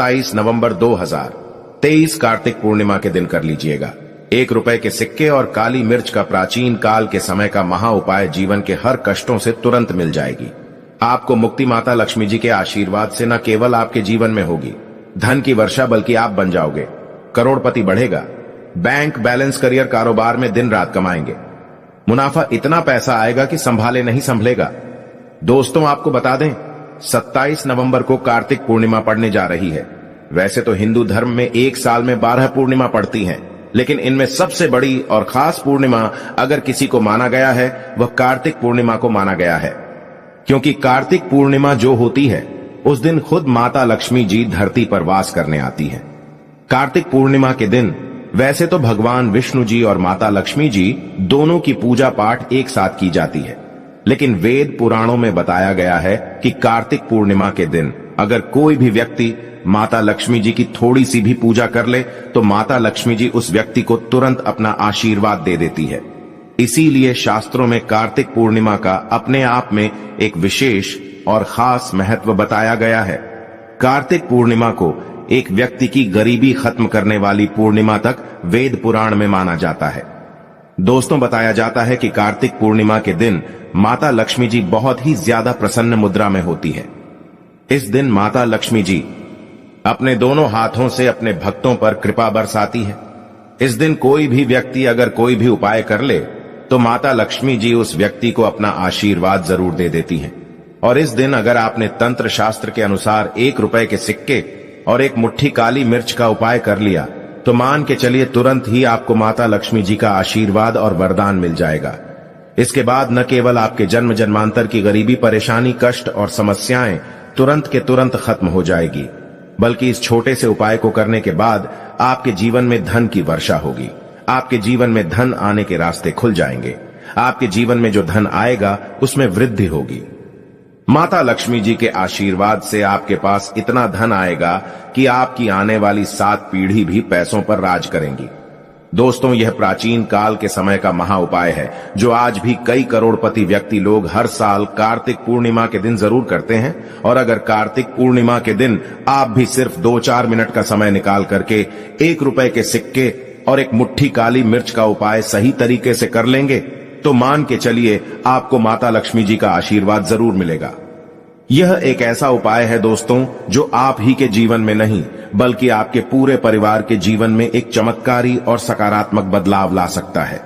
27 नवंबर 2023 कार्तिक पूर्णिमा के दिन कर लीजिएगा। 1 रुपए के सिक्के और काली मिर्च का प्राचीन काल के समय का महा उपाय जीवन के हर कष्टों से तुरंत मिल जाएगी। आपको मुक्ति माता लक्ष्मी जी के आशीर्वाद से न केवल आपके जीवन में होगी धन की वर्षा, बल्कि आप बन जाओगे करोड़पति, बढ़ेगा बैंक बैलेंस, करियर, कारोबार में दिन रात कमाएंगे, मुनाफा इतना पैसा आएगा कि संभाले नहीं संभलेगा। दोस्तों, आपको बता दें 27 नवंबर को कार्तिक पूर्णिमा पड़ने जा रही है। वैसे तो हिंदू धर्म में एक साल में 12 पूर्णिमा पड़ती हैं, लेकिन इनमें सबसे बड़ी और खास पूर्णिमा अगर किसी को माना गया है वह कार्तिक पूर्णिमा को माना गया है, क्योंकि कार्तिक पूर्णिमा जो होती है उस दिन खुद माता लक्ष्मी जी धरती पर वास करने आती हैं। कार्तिक पूर्णिमा के दिन वैसे तो भगवान विष्णु जी और माता लक्ष्मी जी दोनों की पूजा पाठ एक साथ की जाती है, लेकिन वेद पुराणों में बताया गया है कि कार्तिक पूर्णिमा के दिन अगर कोई भी व्यक्ति माता लक्ष्मी जी की थोड़ी सी भी पूजा कर ले तो माता लक्ष्मी जी उस व्यक्ति को तुरंत अपना आशीर्वाद दे देती है। इसीलिए शास्त्रों में कार्तिक पूर्णिमा का अपने आप में एक विशेष और खास महत्व बताया गया है। कार्तिक पूर्णिमा को एक व्यक्ति की गरीबी खत्म करने वाली पूर्णिमा तक वेद पुराण में माना जाता है। दोस्तों, बताया जाता है कि कार्तिक पूर्णिमा के दिन माता लक्ष्मी जी बहुत ही ज्यादा प्रसन्न मुद्रा में होती है। इस दिन माता लक्ष्मी जी अपने दोनों हाथों से अपने भक्तों पर कृपा बरसाती है। इस दिन कोई भी व्यक्ति अगर कोई भी उपाय कर ले तो माता लक्ष्मी जी उस व्यक्ति को अपना आशीर्वाद जरूर दे देती हैं। और इस दिन अगर आपने तंत्र शास्त्र के अनुसार 1 रुपए के सिक्के और 1 मुट्ठी काली मिर्च का उपाय कर लिया तो मान के चलिए तुरंत ही आपको माता लक्ष्मी जी का आशीर्वाद और वरदान मिल जाएगा। इसके बाद न केवल आपके जन्म जन्मांतर की गरीबी, परेशानी, कष्ट और समस्याएं तुरंत के तुरंत खत्म हो जाएगी, बल्कि इस छोटे से उपाय को करने के बाद आपके जीवन में धन की वर्षा होगी। आपके जीवन में धन आने के रास्ते खुल जाएंगे। आपके जीवन में जो धन आएगा उसमें वृद्धि होगी। माता लक्ष्मी जी के आशीर्वाद से आपके पास इतना धन आएगा कि आपकी आने वाली 7 पीढ़ी भी पैसों पर राज करेंगी। दोस्तों, यह प्राचीन काल के समय का महा उपाय है जो आज भी कई करोड़पति व्यक्ति लोग हर साल कार्तिक पूर्णिमा के दिन जरूर करते हैं। और अगर कार्तिक पूर्णिमा के दिन आप भी सिर्फ 2-4 मिनट का समय निकाल करके 1 रुपए के सिक्के और 1 मुट्ठी काली मिर्च का उपाय सही तरीके से कर लेंगे तो मान के चलिए आपको माता लक्ष्मी जी का आशीर्वाद जरूर मिलेगा। यह एक ऐसा उपाय है दोस्तों जो आप ही के जीवन में नहीं बल्कि आपके पूरे परिवार के जीवन में एक चमत्कारी और सकारात्मक बदलाव ला सकता है।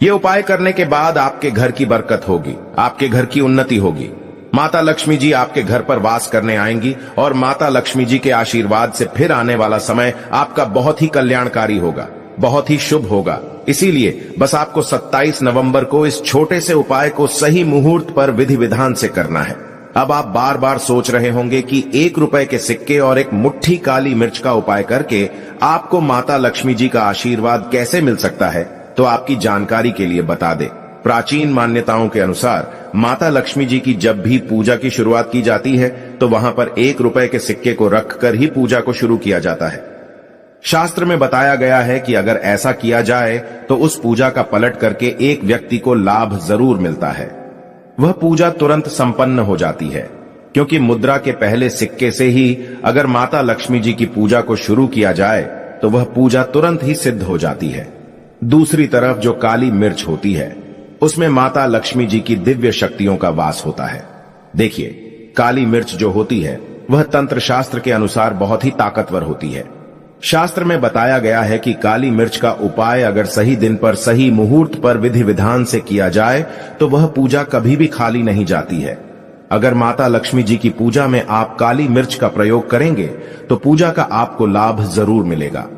यह उपाय करने के बाद आपके घर की बरकत होगी, आपके घर की उन्नति होगी। माता लक्ष्मी जी आपके घर पर वास करने आएंगी और माता लक्ष्मी जी के आशीर्वाद से फिर आने वाला समय आपका बहुत ही कल्याणकारी होगा, बहुत ही शुभ होगा। इसीलिए बस आपको 27 नवंबर को इस छोटे से उपाय को सही मुहूर्त पर विधि विधान से करना है। अब आप बार बार सोच रहे होंगे कि 1 रुपए के सिक्के और 1 मुट्ठी काली मिर्च का उपाय करके आपको माता लक्ष्मी जी का आशीर्वाद कैसे मिल सकता है, तो आपकी जानकारी के लिए बता दें। प्राचीन मान्यताओं के अनुसार माता लक्ष्मी जी की जब भी पूजा की शुरुआत की जाती है तो वहां पर 1 रुपए के सिक्के को रखकर ही पूजा को शुरू किया जाता है। शास्त्र में बताया गया है कि अगर ऐसा किया जाए तो उस पूजा का पलट करके एक व्यक्ति को लाभ जरूर मिलता है। वह पूजा तुरंत संपन्न हो जाती है, क्योंकि मुद्रा के पहले सिक्के से ही अगर माता लक्ष्मी जी की पूजा को शुरू किया जाए तो वह पूजा तुरंत ही सिद्ध हो जाती है। दूसरी तरफ जो काली मिर्च होती है उसमें माता लक्ष्मी जी की दिव्य शक्तियों का वास होता है। देखिए, काली मिर्च जो होती है वह तंत्र शास्त्र के अनुसार बहुत ही ताकतवर होती है। शास्त्र में बताया गया है कि काली मिर्च का उपाय अगर सही दिन पर, सही मुहूर्त पर विधि विधान से किया जाए तो वह पूजा कभी भी खाली नहीं जाती है। अगर माता लक्ष्मी जी की पूजा में आप काली मिर्च का प्रयोग करेंगे तो पूजा का आपको लाभ जरूर मिलेगा।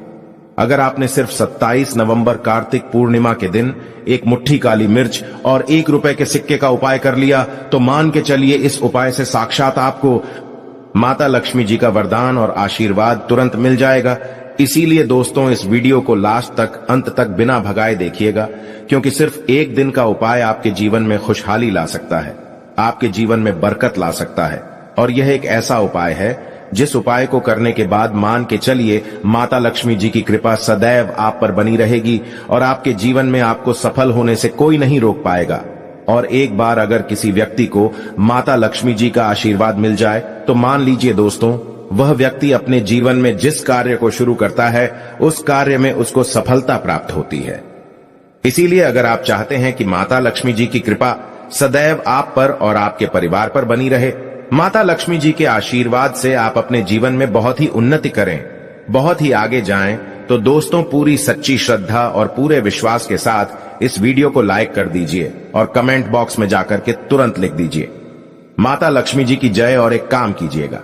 अगर आपने सिर्फ 27 नवंबर कार्तिक पूर्णिमा के दिन 1 मुट्ठी काली मिर्च और 1 रुपए के सिक्के का उपाय कर लिया तो मान के चलिए इस उपाय से साक्षात आपको माता लक्ष्मी जी का वरदान और आशीर्वाद तुरंत मिल जाएगा। इसीलिए दोस्तों, इस वीडियो को लास्ट तक, अंत तक बिना भगाए देखिएगा, क्योंकि सिर्फ 1 दिन का उपाय आपके जीवन में खुशहाली ला सकता है, आपके जीवन में बरकत ला सकता है। और यह एक ऐसा उपाय है जिस उपाय को करने के बाद मान के चलिए माता लक्ष्मी जी की कृपा सदैव आप पर बनी रहेगी और आपके जीवन में आपको सफल होने से कोई नहीं रोक पाएगा। और एक बार अगर किसी व्यक्ति को माता लक्ष्मी जी का आशीर्वाद मिल जाए तो मान लीजिए दोस्तों, वह व्यक्ति अपने जीवन में जिस कार्य को शुरू करता है उस कार्य में उसको सफलता प्राप्त होती है। इसीलिए अगर आप चाहते हैं कि माता लक्ष्मी जी की कृपा सदैव आप पर और आपके परिवार पर बनी रहे, माता लक्ष्मी जी के आशीर्वाद से आप अपने जीवन में बहुत ही उन्नति करें, बहुत ही आगे जाएं, तो दोस्तों पूरी सच्ची श्रद्धा और पूरे विश्वास के साथ इस वीडियो को लाइक कर दीजिए और कमेंट बॉक्स में जाकर के तुरंत लिख दीजिए माता लक्ष्मी जी की जय। और एक काम कीजिएगा,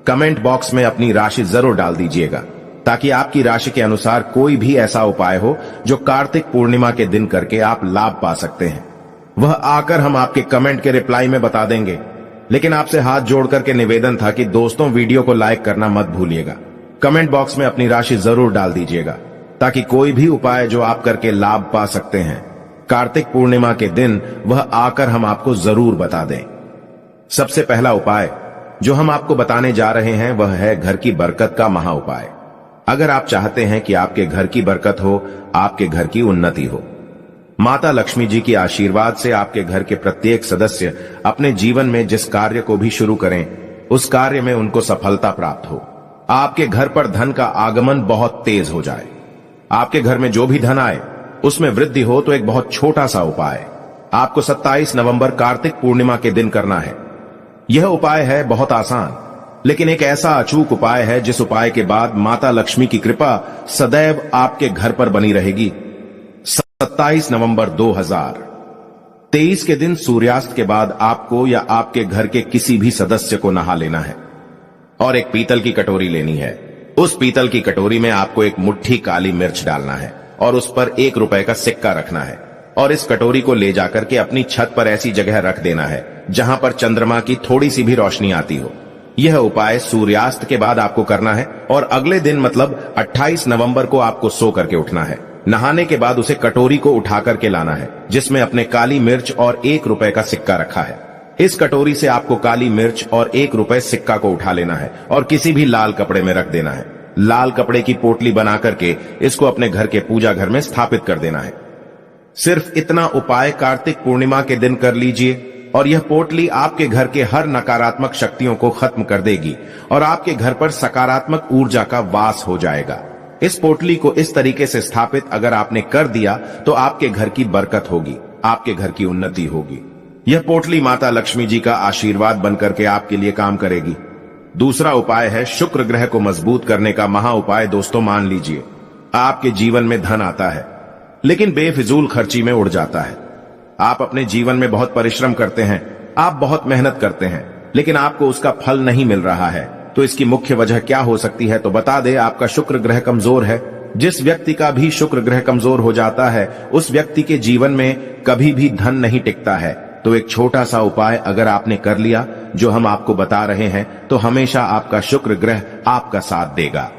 कमेंट बॉक्स में अपनी राशि जरूर डाल दीजिएगा, ताकि आपकी राशि के अनुसार कोई भी ऐसा उपाय हो जो कार्तिक पूर्णिमा के दिन करके आप लाभ पा सकते हैं, वह आकर हम आपके कमेंट के रिप्लाई में बता देंगे। लेकिन आपसे हाथ जोड़ करके निवेदन था कि दोस्तों वीडियो को लाइक करना मत भूलिएगा, कमेंट बॉक्स में अपनी राशि जरूर डाल दीजिएगा, ताकि कोई भी उपाय जो आप करके लाभ पा सकते हैं कार्तिक पूर्णिमा के दिन वह आकर हम आपको जरूर बता दें। सबसे पहला उपाय जो हम आपको बताने जा रहे हैं वह है घर की बरकत का महा उपाय। अगर आप चाहते हैं कि आपके घर की बरकत हो, आपके घर की उन्नति हो, माता लक्ष्मी जी के आशीर्वाद से आपके घर के प्रत्येक सदस्य अपने जीवन में जिस कार्य को भी शुरू करें उस कार्य में उनको सफलता प्राप्त हो, आपके घर पर धन का आगमन बहुत तेज हो जाए, आपके घर में जो भी धन आए उसमें वृद्धि हो, तो एक बहुत छोटा सा उपाय आपको 27 नवंबर कार्तिक पूर्णिमा के दिन करना है। यह उपाय है बहुत आसान, लेकिन एक ऐसा अचूक उपाय है जिस उपाय के बाद माता लक्ष्मी की कृपा सदैव आपके घर पर बनी रहेगी। 27 नवंबर 2023 के दिन सूर्यास्त के बाद आपको या आपके घर के किसी भी सदस्य को नहा लेना है और एक पीतल की कटोरी लेनी है। उस पीतल की कटोरी में आपको एक मुट्ठी काली मिर्च डालना है और उस पर 1 रुपए का सिक्का रखना है और इस कटोरी को ले जाकर के अपनी छत पर ऐसी जगह रख देना है जहां पर चंद्रमा की थोड़ी सी भी रोशनी आती हो। यह उपाय सूर्यास्त के बाद आपको करना है और अगले दिन मतलब 28 नवंबर को आपको सो करके उठना है। नहाने के बाद उसे कटोरी को उठा करके लाना है जिसमें अपने काली मिर्च और 1 रुपए का सिक्का रखा है। इस कटोरी से आपको काली मिर्च और 1 रुपए सिक्का को उठा लेना है और किसी भी लाल कपड़े में रख देना है। लाल कपड़े की पोटली बना करके इसको अपने घर के पूजा घर में स्थापित कर देना है। सिर्फ इतना उपाय कार्तिक पूर्णिमा के दिन कर लीजिए और यह पोटली आपके घर के हर नकारात्मक शक्तियों को खत्म कर देगी और आपके घर पर सकारात्मक ऊर्जा का वास हो जाएगा। इस पोटली को इस तरीके से स्थापित अगर आपने कर दिया तो आपके घर की बरकत होगी, आपके घर की उन्नति होगी। यह पोटली माता लक्ष्मी जी का आशीर्वाद बनकर के आपके लिए काम करेगी। दूसरा उपाय है शुक्र ग्रह को मजबूत करने का महा उपाय। दोस्तों मान लीजिए आपके जीवन में धन आता है लेकिन बेफिजूल खर्ची में उड़ जाता है। आप अपने जीवन में बहुत परिश्रम करते हैं, आप बहुत मेहनत करते हैं, लेकिन आपको उसका फल नहीं मिल रहा है। तो इसकी मुख्य वजह क्या हो सकती है? तो बता दे, आपका शुक्र ग्रह कमजोर है। जिस व्यक्ति का भी शुक्र ग्रह कमजोर हो जाता है उस व्यक्ति के जीवन में कभी भी धन नहीं टिकता है। तो एक छोटा सा उपाय अगर आपने कर लिया जो हम आपको बता रहे हैं तो हमेशा आपका शुक्र ग्रह आपका साथ देगा।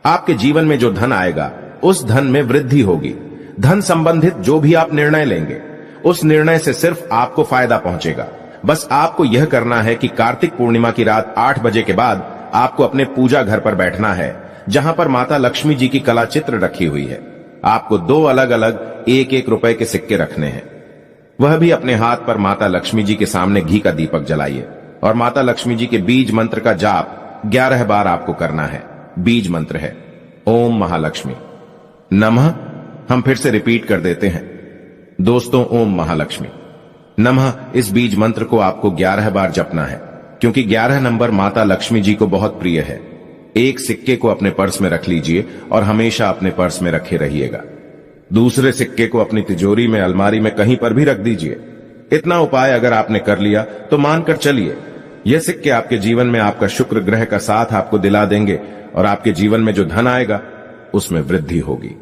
आपके जीवन में जो धन आएगा उस धन में वृद्धि होगी। धन संबंधित जो भी आप निर्णय लेंगे उस निर्णय से सिर्फ आपको फायदा पहुंचेगा। बस आपको यह करना है कि कार्तिक पूर्णिमा की रात 8 बजे के बाद आपको अपने पूजा घर पर बैठना है जहां पर माता लक्ष्मी जी की कला चित्र रखी हुई है। आपको 2 अलग अलग 1-1 रुपए के सिक्के रखने हैं, वह भी अपने हाथ पर माता लक्ष्मी जी के सामने घी का दीपक जलाइए और माता लक्ष्मी जी के बीज मंत्र का जाप 11 बार आपको करना है। बीज मंत्र है ओम महालक्ष्मी नमः। हम फिर से रिपीट कर देते हैं दोस्तों, ओम महालक्ष्मी नमः। इस बीज मंत्र को आपको 11 बार जपना है क्योंकि 11 नंबर माता लक्ष्मी जी को बहुत प्रिय है। एक सिक्के को अपने पर्स में रख लीजिए और हमेशा अपने पर्स में रखे रहिएगा। दूसरे सिक्के को अपनी तिजोरी में, अलमारी में कहीं पर भी रख दीजिए। इतना उपाय अगर आपने कर लिया तो मानकर चलिए यह सिक्के आपके जीवन में आपका शुक्र ग्रह का साथ आपको दिला देंगे और आपके जीवन में जो धन आएगा उसमें वृद्धि होगी।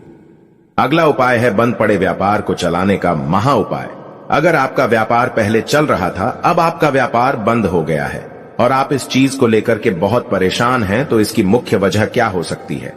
अगला उपाय है बंद पड़े व्यापार को चलाने का महा उपाय। अगर आपका व्यापार पहले चल रहा था, अब आपका व्यापार बंद हो गया है और आप इस चीज को लेकर के बहुत परेशान हैं, तो इसकी मुख्य वजह क्या हो सकती है?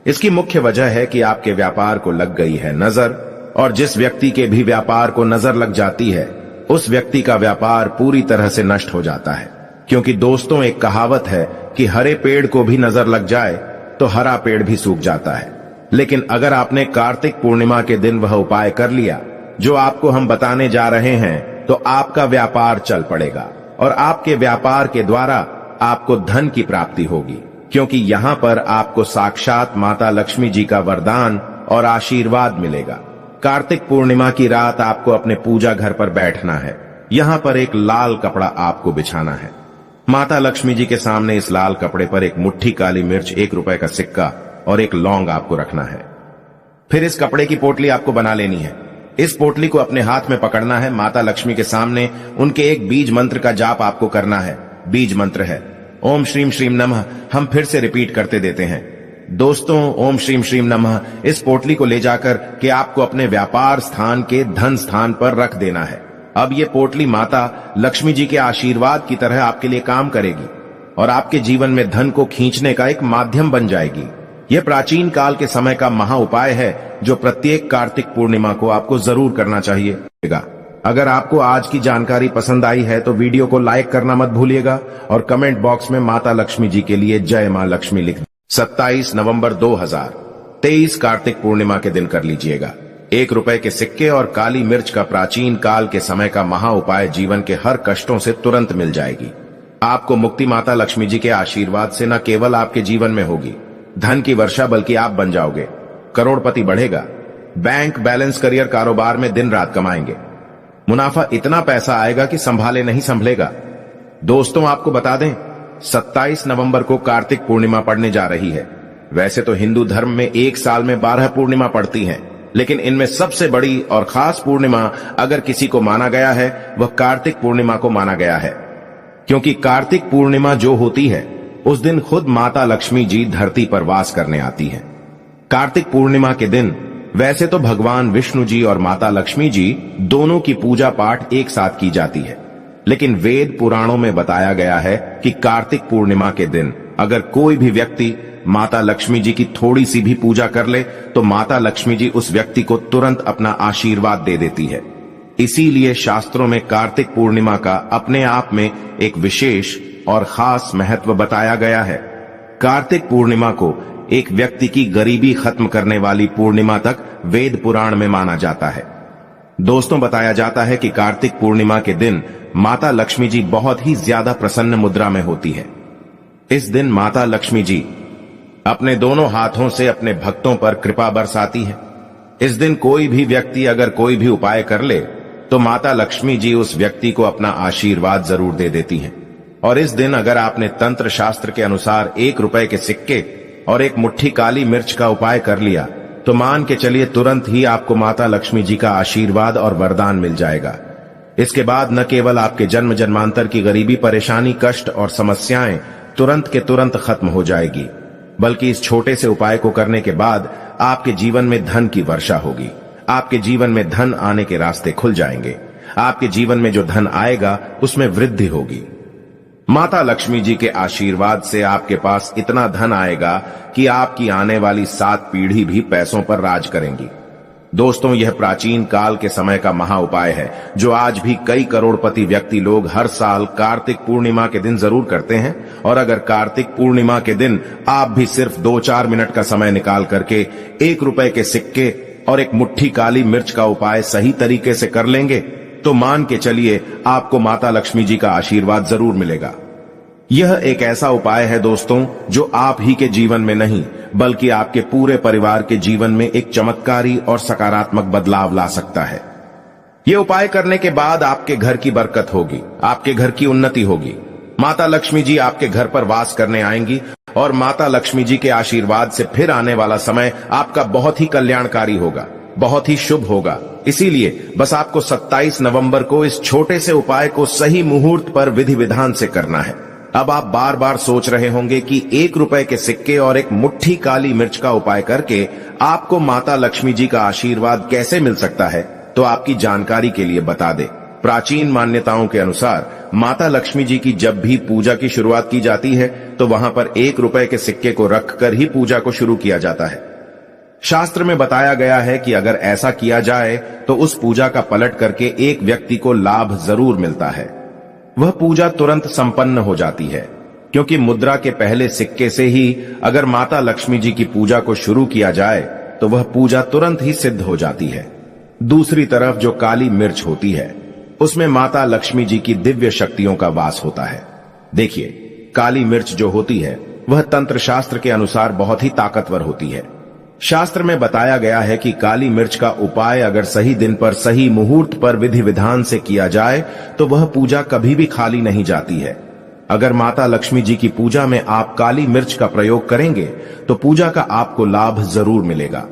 इसकी मुख्य वजह है कि आपके व्यापार को लग गई है नजर, और जिस व्यक्ति के भी व्यापार को नजर लग जाती है उस व्यक्ति का व्यापार पूरी तरह से नष्ट हो जाता है। क्योंकि दोस्तों एक कहावत है कि हरे पेड़ को भी नजर लग जाए तो हरा पेड़ भी सूख जाता है। लेकिन अगर आपने कार्तिक पूर्णिमा के दिन वह उपाय कर लिया जो आपको हम बताने जा रहे हैं तो आपका व्यापार चल पड़ेगा और आपके व्यापार के द्वारा आपको धन की प्राप्ति होगी, क्योंकि यहाँ पर आपको साक्षात माता लक्ष्मी जी का वरदान और आशीर्वाद मिलेगा। कार्तिक पूर्णिमा की रात आपको अपने पूजा घर पर बैठना है। यहाँ पर एक लाल कपड़ा आपको बिछाना है। माता लक्ष्मी जी के सामने इस लाल कपड़े पर एक मुट्ठी काली मिर्च, 1 रुपए का सिक्का और एक लौंग आपको रखना है। फिर इस कपड़े की पोटली आपको बना लेनी है। इस पोटली को अपने हाथ में पकड़ना है। माता लक्ष्मी के सामने उनके एक बीज मंत्र का जाप आपको करना है। बीज मंत्र है ओम श्रीम श्रीम नमः। हम फिर से रिपीट करते देते हैं दोस्तों, ओम श्रीम श्रीम नमः। इस पोटली को ले जाकर के आपको अपने व्यापार स्थान के धन स्थान पर रख देना है। अब ये पोटली माता लक्ष्मी जी के आशीर्वाद की तरह आपके लिए काम करेगी और आपके जीवन में धन को खींचने का एक माध्यम बन जाएगी। यह प्राचीन काल के समय का महा उपाय है जो प्रत्येक कार्तिक पूर्णिमा को आपको जरूर करना चाहिए। अगर आपको आज की जानकारी पसंद आई है तो वीडियो को लाइक करना मत भूलिएगा और कमेंट बॉक्स में माता लक्ष्मी जी के लिए जय मां लक्ष्मी लिख 27 नवंबर 2023 कार्तिक पूर्णिमा के दिन कर लीजिएगा। 1 रुपए के सिक्के और काली मिर्च का प्राचीन काल के समय का महा उपाय जीवन के हर कष्टों से तुरंत मिल जाएगी। आपको मुक्ति माता लक्ष्मी जी के आशीर्वाद से न केवल आपके जीवन में होगी धन की वर्षा, बल्कि आप बन जाओगे करोड़पति बढ़ेगा। बैंक बैलेंस, करियर, कारोबार में दिन रात कमाएंगे। मुनाफा इतना पैसा आएगा कि संभाले नहीं संभलेगा। दोस्तों, आपको बता दें 27 नवंबर को कार्तिक पूर्णिमा पड़ने जा रही है। वैसे तो हिंदू धर्म में एक साल में 12 पूर्णिमा पड़ती हैं, लेकिन इनमें सबसे बड़ी और खास पूर्णिमा अगर किसी को माना गया है वह कार्तिक पूर्णिमा को माना गया है, क्योंकि कार्तिक पूर्णिमा जो होती है उस दिन खुद माता लक्ष्मी जी धरती पर वास करने आती हैं। कार्तिक पूर्णिमा के दिन वैसे तो भगवान विष्णु जी और माता लक्ष्मी जी दोनों की पूजा पाठ एक साथ की जाती है, लेकिन वेद पुराणों में बताया गया है कि कार्तिक पूर्णिमा के दिन अगर कोई भी व्यक्ति माता लक्ष्मी जी की थोड़ी सी भी पूजा कर ले तो माता लक्ष्मी जी उस व्यक्ति को तुरंत अपना आशीर्वाद दे देती है। इसीलिए शास्त्रों में कार्तिक पूर्णिमा का अपने आप में एक विशेष और खास महत्व बताया गया है। कार्तिक पूर्णिमा को एक व्यक्ति की गरीबी खत्म करने वाली पूर्णिमा तक वेद पुराण में माना जाता है। दोस्तों, बताया जाता है कि कार्तिक पूर्णिमा के दिन माता लक्ष्मी जी बहुत ही ज्यादा प्रसन्न मुद्रा में होती है। इस दिन माता लक्ष्मी जी अपने दोनों हाथों से अपने भक्तों पर कृपा बरसाती है। इस दिन कोई भी व्यक्ति अगर कोई भी उपाय कर ले तो माता लक्ष्मी जी उस व्यक्ति को अपना आशीर्वाद जरूर दे देती हैं। और इस दिन अगर आपने तंत्र शास्त्र के अनुसार 1 रुपए के सिक्के और एक मुट्ठी काली मिर्च का उपाय कर लिया तो मान के चलिए तुरंत ही आपको माता लक्ष्मी जी का आशीर्वाद और वरदान मिल जाएगा। इसके बाद न केवल आपके जन्म जन्मांतर की गरीबी, परेशानी, कष्ट और समस्याएं तुरंत के तुरंत खत्म हो जाएगी, बल्कि इस छोटे से उपाय को करने के बाद आपके जीवन में धन की वर्षा होगी। आपके जीवन में धन आने के रास्ते खुल जाएंगे। आपके जीवन में जो धन आएगा उसमें वृद्धि होगी। माता लक्ष्मी जी के आशीर्वाद से आपके पास इतना धन आएगा कि आपकी आने वाली 7 पीढ़ी भी पैसों पर राज करेंगी। दोस्तों, यह प्राचीन काल के समय का महा उपाय है जो आज भी कई करोड़पति व्यक्ति लोग हर साल कार्तिक पूर्णिमा के दिन जरूर करते हैं। और अगर कार्तिक पूर्णिमा के दिन आप भी सिर्फ 2-4 मिनट का समय निकाल करके 1 रुपए के सिक्के और एक मुट्ठी काली मिर्च का उपाय सही तरीके से कर लेंगे तो मान के चलिए आपको माता लक्ष्मी जी का आशीर्वाद जरूर मिलेगा। यह एक ऐसा उपाय है दोस्तों जो आप ही के जीवन में नहीं बल्कि आपके पूरे परिवार के जीवन में एक चमत्कारी और सकारात्मक बदलाव ला सकता है। यह उपाय करने के बाद आपके घर की बरकत होगी, आपके घर की उन्नति होगी। माता लक्ष्मी जी आपके घर पर वास करने आएंगी और माता लक्ष्मी जी के आशीर्वाद से फिर आने वाला समय आपका बहुत ही कल्याणकारी होगा, बहुत ही शुभ होगा। इसीलिए बस आपको 27 नवंबर को इस छोटे से उपाय को सही मुहूर्त पर विधि विधान से करना है। अब आप बार बार सोच रहे होंगे कि 1 रुपए के सिक्के और एक मुट्ठी काली मिर्च का उपाय करके आपको माता लक्ष्मी जी का आशीर्वाद कैसे मिल सकता है, तो आपकी जानकारी के लिए बता दें। प्राचीन मान्यताओं के अनुसार माता लक्ष्मी जी की जब भी पूजा की शुरुआत की जाती है तो वहां पर 1 रुपए के सिक्के को रखकर ही पूजा को शुरू किया जाता है। शास्त्र में बताया गया है कि अगर ऐसा किया जाए तो उस पूजा का पलट करके एक व्यक्ति को लाभ जरूर मिलता है। वह पूजा तुरंत संपन्न हो जाती है, क्योंकि मुद्रा के पहले सिक्के से ही अगर माता लक्ष्मी जी की पूजा को शुरू किया जाए तो वह पूजा तुरंत ही सिद्ध हो जाती है। दूसरी तरफ जो काली मिर्च होती है उसमें माता लक्ष्मी जी की दिव्य शक्तियों का वास होता है। देखिए, काली मिर्च जो होती है वह तंत्र शास्त्र के अनुसार बहुत ही ताकतवर होती है। शास्त्र में बताया गया है कि काली मिर्च का उपाय अगर सही दिन पर सही मुहूर्त पर विधि विधान से किया जाए तो वह पूजा कभी भी खाली नहीं जाती है। अगर माता लक्ष्मी जी की पूजा में आप काली मिर्च का प्रयोग करेंगे तो पूजा का आपको लाभ जरूर मिलेगा।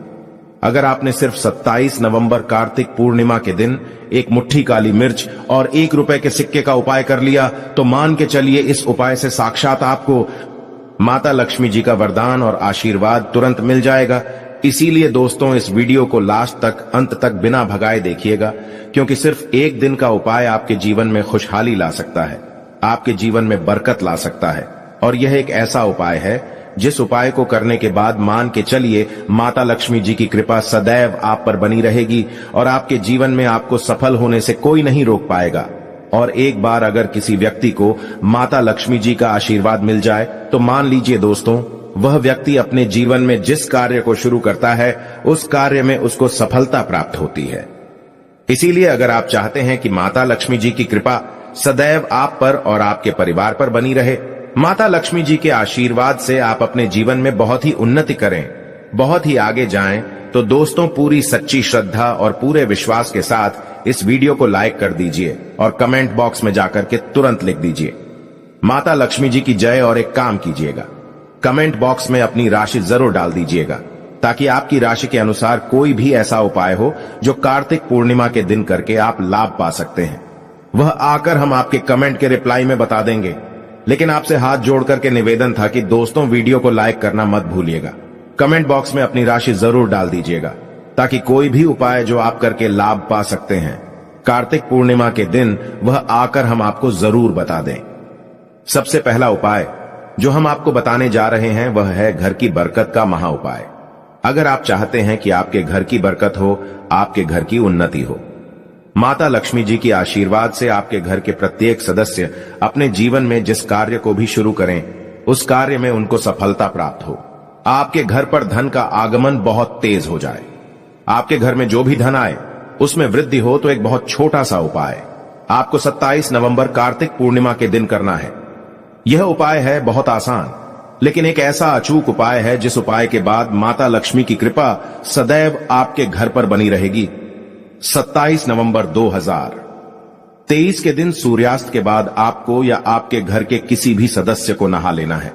अगर आपने सिर्फ 27 नवंबर कार्तिक पूर्णिमा के दिन एक मुट्ठी काली मिर्च और 1 रुपए के सिक्के का उपाय कर लिया तो मान के चलिए इस उपाय से साक्षात आपको माता लक्ष्मी जी का वरदान और आशीर्वाद तुरंत मिल जाएगा। इसीलिए दोस्तों इस वीडियो को लास्ट तक अंत तक बिना भगाए देखिएगा, क्योंकि सिर्फ एक दिन का उपाय आपके जीवन में खुशहाली ला सकता है, आपके जीवन में बरकत ला सकता है। और यह एक ऐसा उपाय है जिस उपाय को करने के बाद मान के चलिए माता लक्ष्मी जी की कृपा सदैव आप पर बनी रहेगी और आपके जीवन में आपको सफल होने से कोई नहीं रोक पाएगा। और एक बार अगर किसी व्यक्ति को माता लक्ष्मी जी का आशीर्वाद मिल जाए तो मान लीजिए दोस्तों वह व्यक्ति अपने जीवन में जिस कार्य को शुरू करता है उस कार्य में उसको सफलता प्राप्त होती है। इसीलिए अगर आप चाहते हैं कि माता लक्ष्मी जी की कृपा सदैव आप पर और आपके परिवार पर बनी रहे, माता लक्ष्मी जी के आशीर्वाद से आप अपने जीवन में बहुत ही उन्नति करें, बहुत ही आगे जाएं, तो दोस्तों पूरी सच्ची श्रद्धा और पूरे विश्वास के साथ इस वीडियो को लाइक कर दीजिए और कमेंट बॉक्स में जाकर के तुरंत लिख दीजिए माता लक्ष्मी जी की जय। और एक काम कीजिएगा, कमेंट बॉक्स में अपनी राशि जरूर डाल दीजिएगा, ताकि आपकी राशि के अनुसार कोई भी ऐसा उपाय हो जो कार्तिक पूर्णिमा के दिन करके आप लाभ पा सकते हैं, वह आकर हम आपके कमेंट के रिप्लाई में बता देंगे। लेकिन आपसे हाथ जोड़ करके निवेदन था कि दोस्तों वीडियो को लाइक करना मत भूलिएगा, कमेंट बॉक्स में अपनी राशि जरूर डाल दीजिएगा, ताकि कोई भी उपाय जो आप करके लाभ पा सकते हैं कार्तिक पूर्णिमा के दिन वह आकर हम आपको जरूर बता दें। सबसे पहला उपाय जो हम आपको बताने जा रहे हैं वह है घर की बरकत का महा उपाय। अगर आप चाहते हैं कि आपके घर की बरकत हो, आपके घर की उन्नति हो, माता लक्ष्मी जी की आशीर्वाद से आपके घर के प्रत्येक सदस्य अपने जीवन में जिस कार्य को भी शुरू करें उस कार्य में उनको सफलता प्राप्त हो, आपके घर पर धन का आगमन बहुत तेज हो जाए, आपके घर में जो भी धन आए उसमें वृद्धि हो, तो एक बहुत छोटा सा उपाय आपको 27 नवंबर कार्तिक पूर्णिमा के दिन करना है। यह उपाय है बहुत आसान, लेकिन एक ऐसा अचूक उपाय है जिस उपाय के बाद माता लक्ष्मी की कृपा सदैव आपके घर पर बनी रहेगी। 27 नवंबर 2023 के दिन सूर्यास्त के बाद आपको या आपके घर के किसी भी सदस्य को नहा लेना है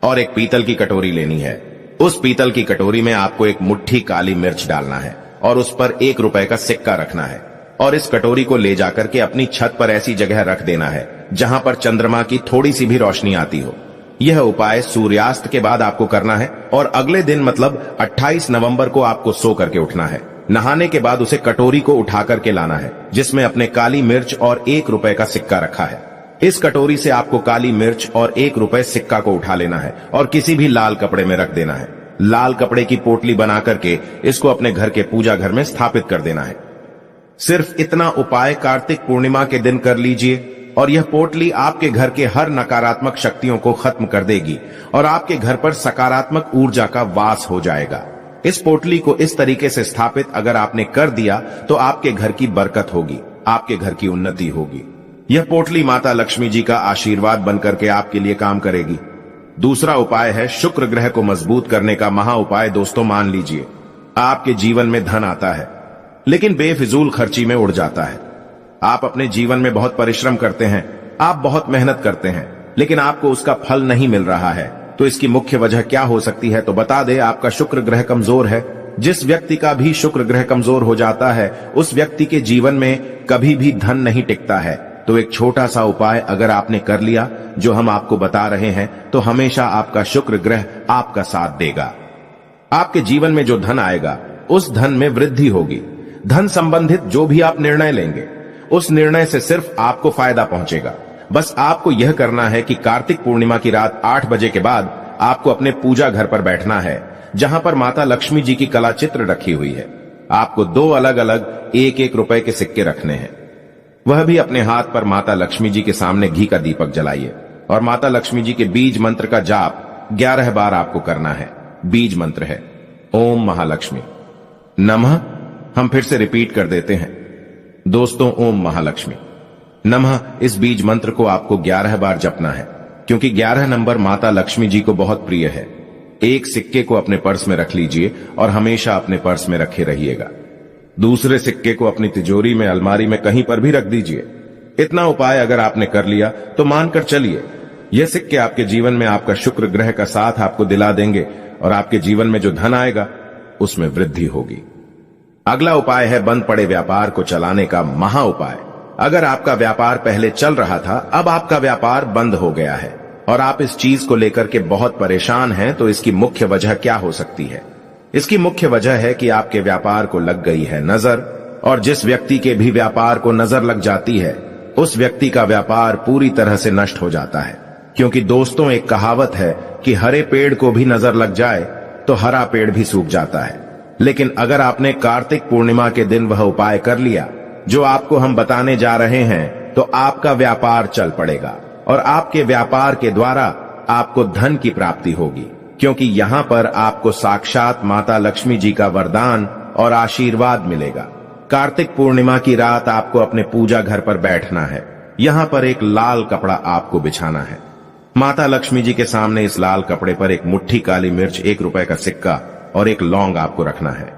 और एक पीतल की कटोरी लेनी है। उस पीतल की कटोरी में आपको एक मुट्ठी काली मिर्च डालना है और उस पर 1 रुपए का सिक्का रखना है और इस कटोरी को ले जाकर के अपनी छत पर ऐसी जगह रख देना है जहां पर चंद्रमा की थोड़ी सी भी रोशनी आती हो। यह उपाय सूर्यास्त के बाद आपको करना है और अगले दिन मतलब 28 नवंबर को आपको सो करके उठना है। नहाने के बाद उसे कटोरी को उठा करके लाना है जिसमें अपने काली मिर्च और 1 रुपए का सिक्का रखा है। इस कटोरी से आपको काली मिर्च और 1 रुपए सिक्का को उठा लेना है और किसी भी लाल कपड़े में रख देना है। लाल कपड़े की पोटली बना करके इसको अपने घर के पूजा घर में स्थापित कर देना है। सिर्फ इतना उपाय कार्तिक पूर्णिमा के दिन कर लीजिए और यह पोटली आपके घर के हर नकारात्मक शक्तियों को खत्म कर देगी और आपके घर पर सकारात्मक ऊर्जा का वास हो जाएगा। इस पोटली को इस तरीके से स्थापित अगर आपने कर दिया तो आपके घर की बरकत होगी, आपके घर की उन्नति होगी। यह पोटली माता लक्ष्मी जी का आशीर्वाद बनकर के आपके लिए काम करेगी। दूसरा उपाय है शुक्र ग्रह को मजबूत करने का महा उपाय। दोस्तों मान लीजिए आपके जीवन में धन आता है लेकिन बेफिजूल खर्ची में उड़ जाता है। आप अपने जीवन में बहुत परिश्रम करते हैं, आप बहुत मेहनत करते हैं, लेकिन आपको उसका फल नहीं मिल रहा है। तो इसकी मुख्य वजह क्या हो सकती है? तो बता दे, आपका शुक्र ग्रह कमजोर है। जिस व्यक्ति का भी शुक्र ग्रह कमजोर हो जाता है उस व्यक्ति के जीवन में कभी भी धन नहीं टिकता है। तो एक छोटा सा उपाय अगर आपने कर लिया जो हम आपको बता रहे हैं तो हमेशा आपका शुक्र ग्रह आपका साथ देगा। आपके जीवन में जो धन आएगा उस धन में वृद्धि होगी। धन संबंधित जो भी आप निर्णय लेंगे उस निर्णय से सिर्फ आपको फायदा पहुंचेगा। बस आपको यह करना है कि कार्तिक पूर्णिमा की रात 8 बजे के बाद आपको अपने पूजा घर पर बैठना है जहां पर माता लक्ष्मी जी की कला चित्र रखी हुई है। आपको 2 अलग अलग 1-1 रुपए के सिक्के रखने हैं, वह भी अपने हाथ पर माता लक्ष्मी जी के सामने घी का दीपक जलाइए और माता लक्ष्मी जी के बीज मंत्र का जाप 11 बार आपको करना है। बीज मंत्र है ओम महालक्ष्मी नमः। हम फिर से रिपीट कर देते हैं दोस्तों, ओम महालक्ष्मी नमः। इस बीज मंत्र को आपको 11 बार जपना है क्योंकि 11 नंबर माता लक्ष्मी जी को बहुत प्रिय है। एक सिक्के को अपने पर्स में रख लीजिए और हमेशा अपने पर्स में रखे रहिएगा। दूसरे सिक्के को अपनी तिजोरी में, अलमारी में कहीं पर भी रख दीजिए। इतना उपाय अगर आपने कर लिया तो मानकर चलिए यह सिक्के आपके जीवन में आपका शुक्र ग्रह का साथ आपको दिला देंगे और आपके जीवन में जो धन आएगा उसमें वृद्धि होगी। अगला उपाय है बंद पड़े व्यापार को चलाने का महा उपाय। अगर आपका व्यापार पहले चल रहा था, अब आपका व्यापार बंद हो गया है और आप इस चीज को लेकर के बहुत परेशान हैं, तो इसकी मुख्य वजह क्या हो सकती है? इसकी मुख्य वजह है कि आपके व्यापार को लग गई है नजर, और जिस व्यक्ति के भी व्यापार को नजर लग जाती है उस व्यक्ति का व्यापार पूरी तरह से नष्ट हो जाता है। क्योंकि दोस्तों, एक कहावत है कि हरे पेड़ को भी नजर लग जाए तो हरा पेड़ भी सूख जाता है। लेकिन अगर आपने कार्तिक पूर्णिमा के दिन वह उपाय कर लिया जो आपको हम बताने जा रहे हैं, तो आपका व्यापार चल पड़ेगा और आपके व्यापार के द्वारा आपको धन की प्राप्ति होगी। क्योंकि यहाँ पर आपको साक्षात माता लक्ष्मी जी का वरदान और आशीर्वाद मिलेगा। कार्तिक पूर्णिमा की रात आपको अपने पूजा घर पर बैठना है। यहाँ पर एक लाल कपड़ा आपको बिछाना है। माता लक्ष्मी जी के सामने इस लाल कपड़े पर एक मुट्ठी काली मिर्च, 1 रुपए का सिक्का और एक लौंग आपको रखना है।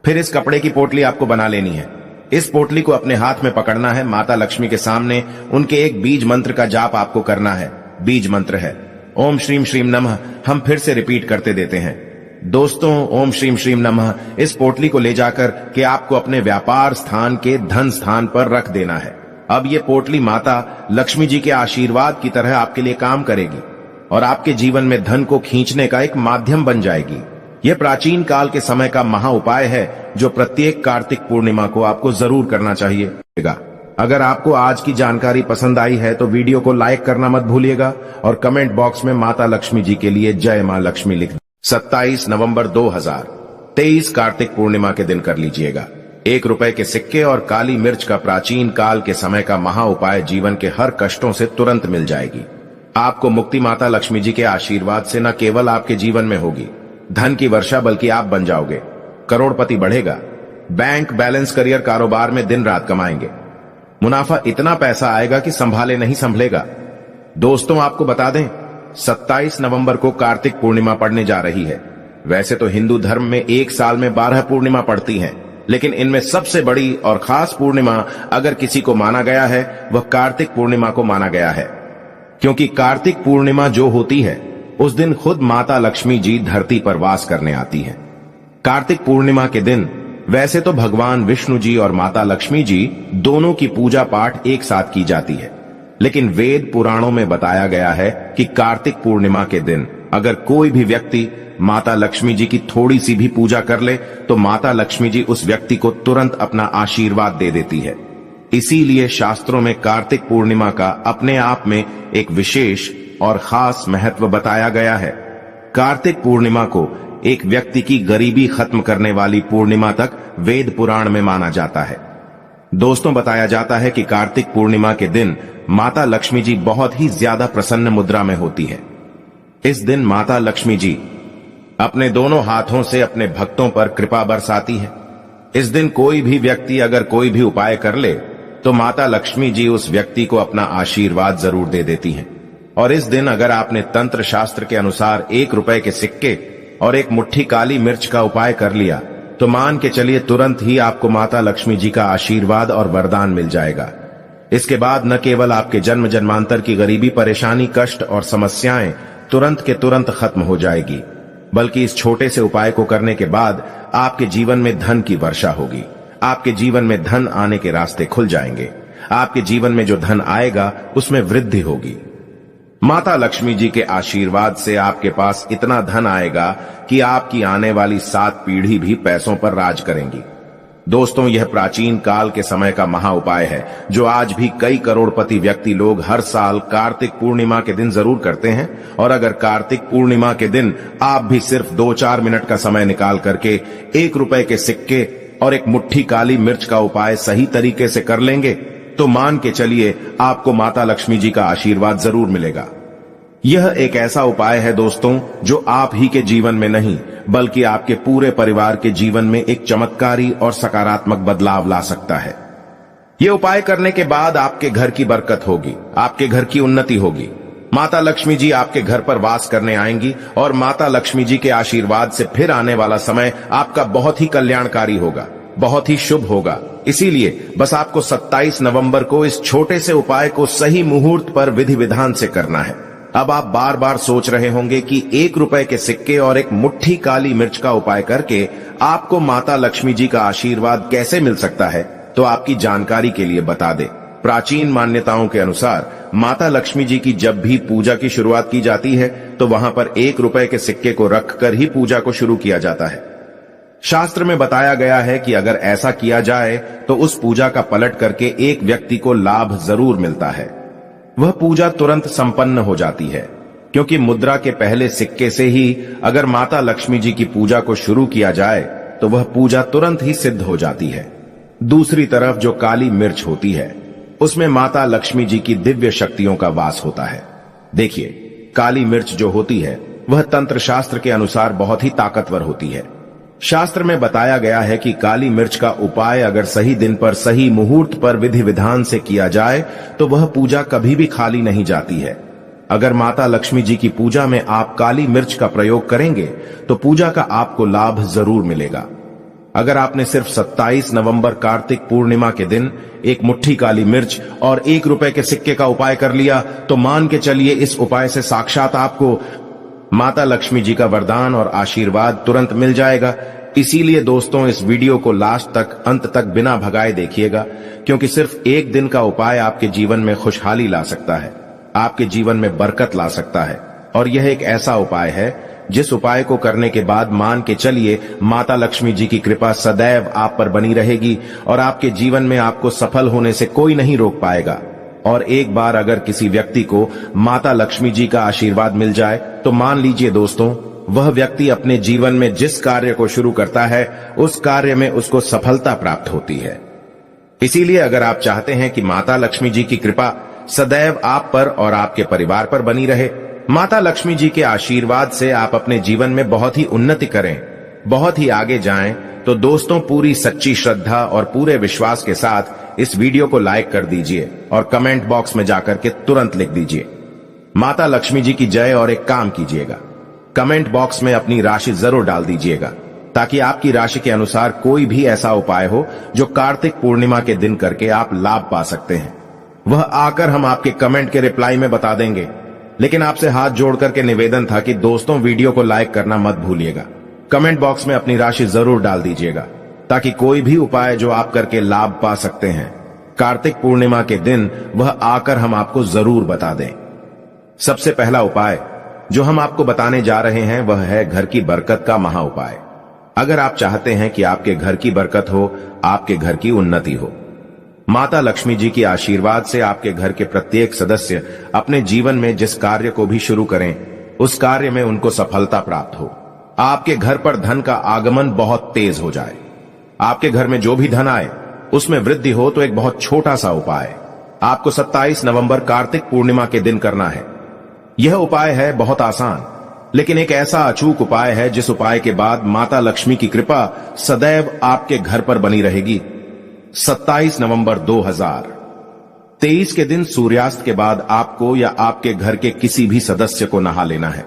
फिर इस कपड़े की पोटली आपको बना लेनी है। इस पोटली को अपने हाथ में पकड़ना है। माता लक्ष्मी के सामने उनके एक बीज मंत्र का जाप आपको करना है। बीज मंत्र है ओम श्रीम श्रीम नमः। हम फिर से रिपीट करते देते हैं दोस्तों, ओम श्रीम श्रीम नमः। इस पोटली को ले जाकर के आपको अपने व्यापार स्थान के धन स्थान पर रख देना है। अब ये पोटली माता लक्ष्मी जी के आशीर्वाद की तरह आपके लिए काम करेगी और आपके जीवन में धन को खींचने का एक माध्यम बन जाएगी। यह प्राचीन काल के समय का महा उपाय है जो प्रत्येक कार्तिक पूर्णिमा को आपको जरूर करना चाहिए। अगर आपको आज की जानकारी पसंद आई है तो वीडियो को लाइक करना मत भूलिएगा और कमेंट बॉक्स में माता लक्ष्मी जी के लिए जय मां लक्ष्मी लिख 27 नवंबर 2023 कार्तिक पूर्णिमा के दिन कर लीजिएगा। 1 रुपए के सिक्के और काली मिर्च का प्राचीन काल के समय का महा उपाय जीवन के हर कष्टों से तुरंत मिल जाएगी। आपको मुक्ति माता लक्ष्मी जी के आशीर्वाद से न केवल आपके जीवन में होगी धन की वर्षा, बल्कि आप बन जाओगे करोड़पति, बढ़ेगा बैंक बैलेंस, करियर, कारोबार में दिन रात कमाएंगे। मुनाफा इतना पैसा आएगा कि संभाले नहीं संभलेगा। दोस्तों, आपको बता दें 27 नवंबर को कार्तिक पूर्णिमा पड़ने जा रही है। वैसे तो हिंदू धर्म में एक साल में 12 पूर्णिमा पड़ती हैं, लेकिन इनमें सबसे बड़ी और खास पूर्णिमा अगर किसी को माना गया है वह कार्तिक पूर्णिमा को माना गया है। क्योंकि कार्तिक पूर्णिमा जो होती है उस दिन खुद माता लक्ष्मी जी धरती पर वास करने आती है। कार्तिक पूर्णिमा के दिन वैसे तो भगवान विष्णु जी और माता लक्ष्मी जी दोनों की पूजा पाठ एक साथ की जाती है, लेकिन वेद पुराणों में बताया गया है कि कार्तिक पूर्णिमा के दिन अगर कोई भी व्यक्ति माता लक्ष्मी जी की थोड़ी सी भी पूजा कर ले तो माता लक्ष्मी जी उस व्यक्ति को तुरंत अपना आशीर्वाद दे देती है। इसीलिए शास्त्रों में कार्तिक पूर्णिमा का अपने आप में एक विशेष और खास महत्व बताया गया है। कार्तिक पूर्णिमा को एक व्यक्ति की गरीबी खत्म करने वाली पूर्णिमा तक वेद पुराण में माना जाता है। दोस्तों, बताया जाता है कि कार्तिक पूर्णिमा के दिन माता लक्ष्मी जी बहुत ही ज्यादा प्रसन्न मुद्रा में होती है। इस दिन माता लक्ष्मी जी अपने दोनों हाथों से अपने भक्तों पर कृपा बरसाती है। इस दिन कोई भी व्यक्ति अगर कोई भी उपाय कर ले तो माता लक्ष्मी जी उस व्यक्ति को अपना आशीर्वाद जरूर दे देती हैं। और इस दिन अगर आपने तंत्र शास्त्र के अनुसार 1 रुपए के सिक्के और एक मुट्ठी काली मिर्च का उपाय कर लिया तो मान के चलिए तुरंत ही आपको माता लक्ष्मी जी का आशीर्वाद और वरदान मिल जाएगा। इसके बाद न केवल आपके जन्म जन्मांतर की गरीबी, परेशानी, कष्ट और समस्याएं तुरंत के तुरंत खत्म हो जाएगी, बल्कि इस छोटे से उपाय को करने के बाद आपके जीवन में धन की वर्षा होगी। आपके जीवन में धन आने के रास्ते खुल जाएंगे। आपके जीवन में जो धन आएगा उसमें वृद्धि होगी। माता लक्ष्मी जी के आशीर्वाद से आपके पास इतना धन आएगा कि आपकी आने वाली 7 पीढ़ी भी पैसों पर राज करेंगी। दोस्तों, यह प्राचीन काल के समय का महा उपाय है जो आज भी कई करोड़पति व्यक्ति लोग हर साल कार्तिक पूर्णिमा के दिन जरूर करते हैं। और अगर कार्तिक पूर्णिमा के दिन आप भी सिर्फ 2-4 मिनट का समय निकाल करके 1 रुपए के सिक्के और एक मुट्ठी काली मिर्च का उपाय सही तरीके से कर लेंगे तो मान के चलिए आपको माता लक्ष्मी जी का आशीर्वाद जरूर मिलेगा। यह एक ऐसा उपाय है दोस्तों जो आप ही के जीवन में नहीं बल्कि आपके पूरे परिवार के जीवन में एक चमत्कारी और सकारात्मक बदलाव ला सकता है। यह उपाय करने के बाद आपके घर की बरकत होगी, आपके घर की उन्नति होगी, माता लक्ष्मी जी आपके घर पर वास करने आएंगी और माता लक्ष्मी जी के आशीर्वाद से फिर आने वाला समय आपका बहुत ही कल्याणकारी होगा, बहुत ही शुभ होगा। इसीलिए बस आपको 27 नवंबर को इस छोटे से उपाय को सही मुहूर्त पर विधि विधान से करना है। अब आप बार बार सोच रहे होंगे कि 1 रुपए के सिक्के और एक मुट्ठी काली मिर्च का उपाय करके आपको माता लक्ष्मी जी का आशीर्वाद कैसे मिल सकता है। तो आपकी जानकारी के लिए बता दें, प्राचीन मान्यताओं के अनुसार माता लक्ष्मी जी की जब भी पूजा की शुरुआत की जाती है तो वहां पर 1 रुपए के सिक्के को रखकर ही पूजा को शुरू किया जाता है। शास्त्र में बताया गया है कि अगर ऐसा किया जाए तो उस पूजा का पलट करके एक व्यक्ति को लाभ जरूर मिलता है। वह पूजा तुरंत संपन्न हो जाती है, क्योंकि मुद्रा के पहले सिक्के से ही अगर माता लक्ष्मी जी की पूजा को शुरू किया जाए तो वह पूजा तुरंत ही सिद्ध हो जाती है। दूसरी तरफ जो काली मिर्च होती है उसमें माता लक्ष्मी जी की दिव्य शक्तियों का वास होता है। देखिए, काली मिर्च जो होती है वह तंत्र शास्त्र के अनुसार बहुत ही ताकतवर होती है। शास्त्र में बताया गया है कि काली मिर्च का उपाय अगर सही दिन पर सही मुहूर्त पर विधि विधान से किया जाए तो वह पूजा कभी भी खाली नहीं जाती है। अगर माता लक्ष्मी जी की पूजा में आप काली मिर्च का प्रयोग करेंगे तो पूजा का आपको लाभ जरूर मिलेगा। अगर आपने सिर्फ 27 नवंबर कार्तिक पूर्णिमा के दिन एक मुट्ठी काली मिर्च और 1 रुपए के सिक्के का उपाय कर लिया तो मान के चलिए इस उपाय से साक्षात आपको माता लक्ष्मी जी का वरदान और आशीर्वाद तुरंत मिल जाएगा। इसीलिए दोस्तों, इस वीडियो को लास्ट तक, अंत तक बिना भगाए देखिएगा, क्योंकि सिर्फ एक दिन का उपाय आपके जीवन में खुशहाली ला सकता है, आपके जीवन में बरकत ला सकता है। और यह एक ऐसा उपाय है जिस उपाय को करने के बाद मान के चलिए माता लक्ष्मी जी की कृपा सदैव आप पर बनी रहेगी और आपके जीवन में आपको सफल होने से कोई नहीं रोक पाएगा। और एक बार अगर किसी व्यक्ति को माता लक्ष्मी जी का आशीर्वाद मिल जाए तो मान लीजिए दोस्तों, वह व्यक्ति अपने जीवन में जिस कार्य को शुरू करता है उस कार्य में उसको सफलता प्राप्त होती है। इसीलिए अगर आप चाहते हैं कि माता लक्ष्मी जी की कृपा सदैव आप पर और आपके परिवार पर बनी रहे, माता लक्ष्मी जी के आशीर्वाद से आप अपने जीवन में बहुत ही उन्नति करें, बहुत ही आगे जाएं, तो दोस्तों पूरी सच्ची श्रद्धा और पूरे विश्वास के साथ इस वीडियो को लाइक कर दीजिए और कमेंट बॉक्स में जाकर के तुरंत लिख दीजिए माता लक्ष्मी जी की जय। और एक काम कीजिएगा, कमेंट बॉक्स में अपनी राशि जरूर डाल दीजिएगा, ताकि आपकी राशि के अनुसार कोई भी ऐसा उपाय हो जो कार्तिक पूर्णिमा के दिन करके आप लाभ पा सकते हैं, वह आकर हम आपके कमेंट के रिप्लाई में बता देंगे। लेकिन आपसे हाथ जोड़ करके निवेदन था कि दोस्तों वीडियो को लाइक करना मत भूलिएगा, कमेंट बॉक्स में अपनी राशि जरूर डाल दीजिएगा, ताकि कोई भी उपाय जो आप करके लाभ पा सकते हैं कार्तिक पूर्णिमा के दिन, वह आकर हम आपको जरूर बता दें। सबसे पहला उपाय जो हम आपको बताने जा रहे हैं वह है घर की बरकत का महा उपाय। अगर आप चाहते हैं कि आपके घर की बरकत हो, आपके घर की उन्नति हो, माता लक्ष्मी जी के आशीर्वाद से आपके घर के प्रत्येक सदस्य अपने जीवन में जिस कार्य को भी शुरू करें उस कार्य में उनको सफलता प्राप्त हो, आपके घर पर धन का आगमन बहुत तेज हो जाए, आपके घर में जो भी धन आए उसमें वृद्धि हो, तो एक बहुत छोटा सा उपाय आपको 27 नवंबर कार्तिक पूर्णिमा के दिन करना है। यह उपाय है बहुत आसान, लेकिन एक ऐसा अचूक उपाय है जिस उपाय के बाद माता लक्ष्मी की कृपा सदैव आपके घर पर बनी रहेगी। 27 नवंबर 2023 के दिन सूर्यास्त के बाद आपको या आपके घर के किसी भी सदस्य को नहा लेना है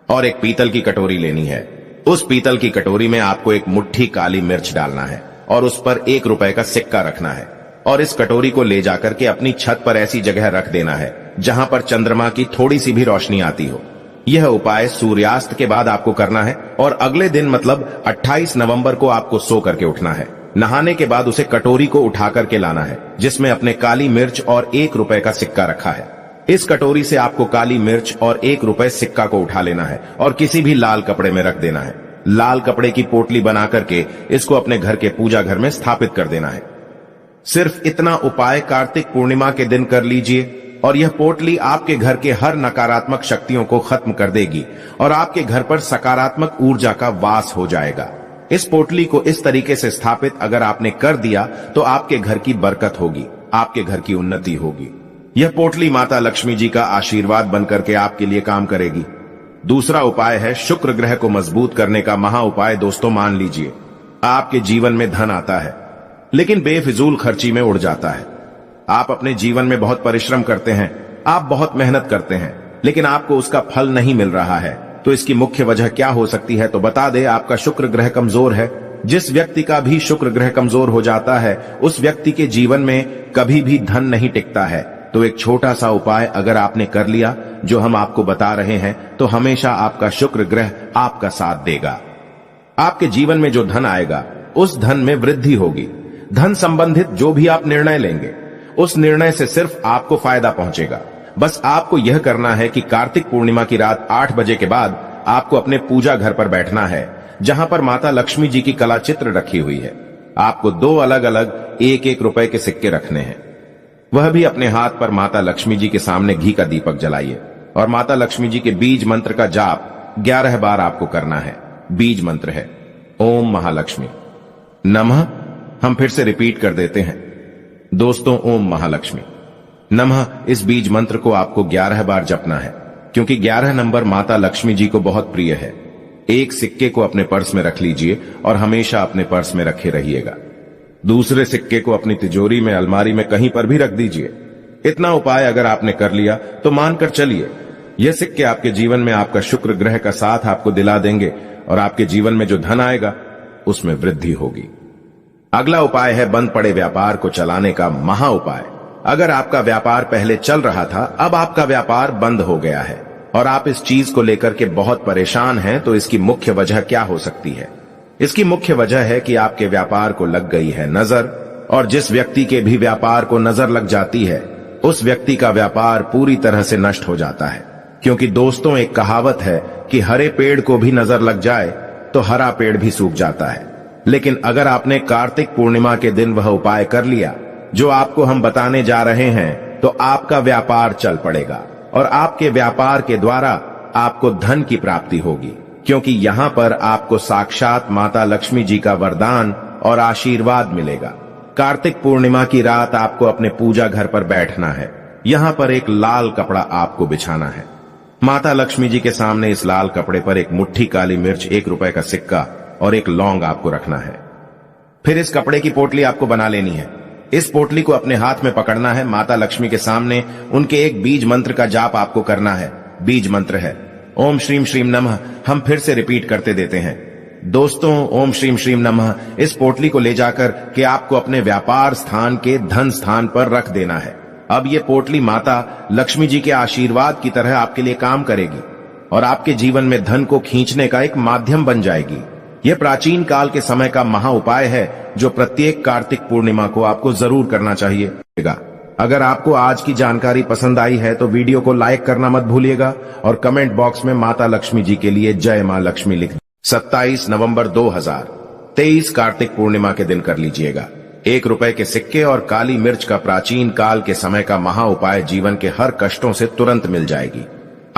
और एक पीतल की कटोरी लेनी है। उस पीतल की कटोरी में आपको एक मुट्ठी काली मिर्च डालना है और उस पर 1 रुपए का सिक्का रखना है और इस कटोरी को ले जाकर के अपनी छत पर ऐसी जगह रख देना है जहां पर चंद्रमा की थोड़ी सी भी रोशनी आती हो। यह उपाय सूर्यास्त के बाद आपको करना है और अगले दिन मतलब 28 नवंबर को आपको सो करके उठना है। नहाने के बाद उसे कटोरी को उठा करके लाना है जिसमें अपने काली मिर्च और 1 रुपए का सिक्का रखा है। इस कटोरी से आपको काली मिर्च और 1 रुपए सिक्का को उठा लेना है और किसी भी लाल कपड़े में रख देना है। लाल कपड़े की पोटली बना करके इसको अपने घर के पूजा घर में स्थापित कर देना है। सिर्फ इतना उपाय कार्तिक पूर्णिमा के दिन कर लीजिए और यह पोटली आपके घर के हर नकारात्मक शक्तियों को खत्म कर देगी और आपके घर पर सकारात्मक ऊर्जा का वास हो जाएगा। इस पोटली को इस तरीके से स्थापित अगर आपने कर दिया तो आपके घर की बरकत होगी, आपके घर की उन्नति होगी। यह पोटली माता लक्ष्मी जी का आशीर्वाद बनकर के आपके लिए काम करेगी। दूसरा उपाय है शुक्र ग्रह को मजबूत करने का महा उपाय। दोस्तों मान लीजिए आपके जीवन में धन आता है लेकिन बेफिजूल खर्ची में उड़ जाता है। आप अपने जीवन में बहुत परिश्रम करते हैं, आप बहुत मेहनत करते हैं, लेकिन आपको उसका फल नहीं मिल रहा है, तो इसकी मुख्य वजह क्या हो सकती है? तो बता दे, आपका शुक्र ग्रह कमजोर है। जिस व्यक्ति का भी शुक्र ग्रह कमजोर हो जाता है, उस व्यक्ति के जीवन में कभी भी धन नहीं टिकता है। तो एक छोटा सा उपाय अगर आपने कर लिया, जो हम आपको बता रहे हैं, तो हमेशा आपका शुक्र ग्रह आपका साथ देगा। आपके जीवन में जो धन आएगा, उस धन में वृद्धि होगी। धन संबंधित जो भी आप निर्णय लेंगे, उस निर्णय से सिर्फ आपको फायदा पहुंचेगा। बस आपको यह करना है कि कार्तिक पूर्णिमा की रात 8 बजे के बाद आपको अपने पूजा घर पर बैठना है, जहां पर माता लक्ष्मी जी की कला चित्र रखी हुई है। आपको 2 अलग अलग 1-1 रुपए के सिक्के रखने हैं। वह भी अपने हाथ पर माता लक्ष्मी जी के सामने घी का दीपक जलाइए और माता लक्ष्मी जी के बीज मंत्र का जाप 11 बार आपको करना है। बीज मंत्र है ओम महालक्ष्मी नमः। हम फिर से रिपीट कर देते हैं दोस्तों, ओम महालक्ष्मी नमः। इस बीज मंत्र को आपको 11 बार जपना है, क्योंकि 11 नंबर माता लक्ष्मी जी को बहुत प्रिय है। एक सिक्के को अपने पर्स में रख लीजिए और हमेशा अपने पर्स में रखे रहिएगा। दूसरे सिक्के को अपनी तिजोरी में, अलमारी में, कहीं पर भी रख दीजिए। इतना उपाय अगर आपने कर लिया तो मानकर चलिए, यह सिक्के आपके जीवन में आपका शुक्र ग्रह का साथ आपको दिला देंगे और आपके जीवन में जो धन आएगा उसमें वृद्धि होगी। अगला उपाय है बंद पड़े व्यापार को चलाने का महा उपाय। अगर आपका व्यापार पहले चल रहा था, अब आपका व्यापार बंद हो गया है और आप इस चीज को लेकर के बहुत परेशान हैं, तो इसकी मुख्य वजह क्या हो सकती है? इसकी मुख्य वजह है कि आपके व्यापार को लग गई है नजर, और जिस व्यक्ति के भी व्यापार को नजर लग जाती है, उस व्यक्ति का व्यापार पूरी तरह से नष्ट हो जाता है। क्योंकि दोस्तों, एक कहावत है कि हरे पेड़ को भी नजर लग जाए तो हरा पेड़ भी सूख जाता है। लेकिन अगर आपने कार्तिक पूर्णिमा के दिन वह उपाय कर लिया जो आपको हम बताने जा रहे हैं, तो आपका व्यापार चल पड़ेगा और आपके व्यापार के द्वारा आपको धन की प्राप्ति होगी। क्योंकि यहाँ पर आपको साक्षात माता लक्ष्मी जी का वरदान और आशीर्वाद मिलेगा। कार्तिक पूर्णिमा की रात आपको अपने पूजा घर पर बैठना है। यहाँ पर एक लाल कपड़ा आपको बिछाना है। माता लक्ष्मी जी के सामने इस लाल कपड़े पर एक मुट्ठी काली मिर्च, 1 रुपए का सिक्का और एक लौंग आपको रखना है। फिर इस कपड़े की पोटली आपको बना लेनी है। इस पोटली को अपने हाथ में पकड़ना है। माता लक्ष्मी के सामने उनके एक बीज मंत्र का जाप आपको करना है। बीज मंत्र है ओम श्रीम श्रीम नमः। हम फिर से रिपीट करते देते हैं दोस्तों, ओम श्रीम श्रीम नमः। इस पोटली को ले जाकर के आपको अपने व्यापार स्थान के धन स्थान पर रख देना है। अब ये पोटली माता लक्ष्मी जी के आशीर्वाद की तरह आपके लिए काम करेगी और आपके जीवन में धन को खींचने का एक माध्यम बन जाएगी। यह प्राचीन काल के समय का महा उपाय है, जो प्रत्येक कार्तिक पूर्णिमा को आपको जरूर करना चाहिए। अगर आपको आज की जानकारी पसंद आई है तो वीडियो को लाइक करना मत भूलिएगा और कमेंट बॉक्स में माता लक्ष्मी जी के लिए जय मां लक्ष्मी लिख 27 नवंबर 2023 कार्तिक पूर्णिमा के दिन कर लीजिएगा। 1 रुपए के सिक्के और काली मिर्च का प्राचीन काल के समय का महा उपाय जीवन के हर कष्टों से तुरंत मिल जाएगी।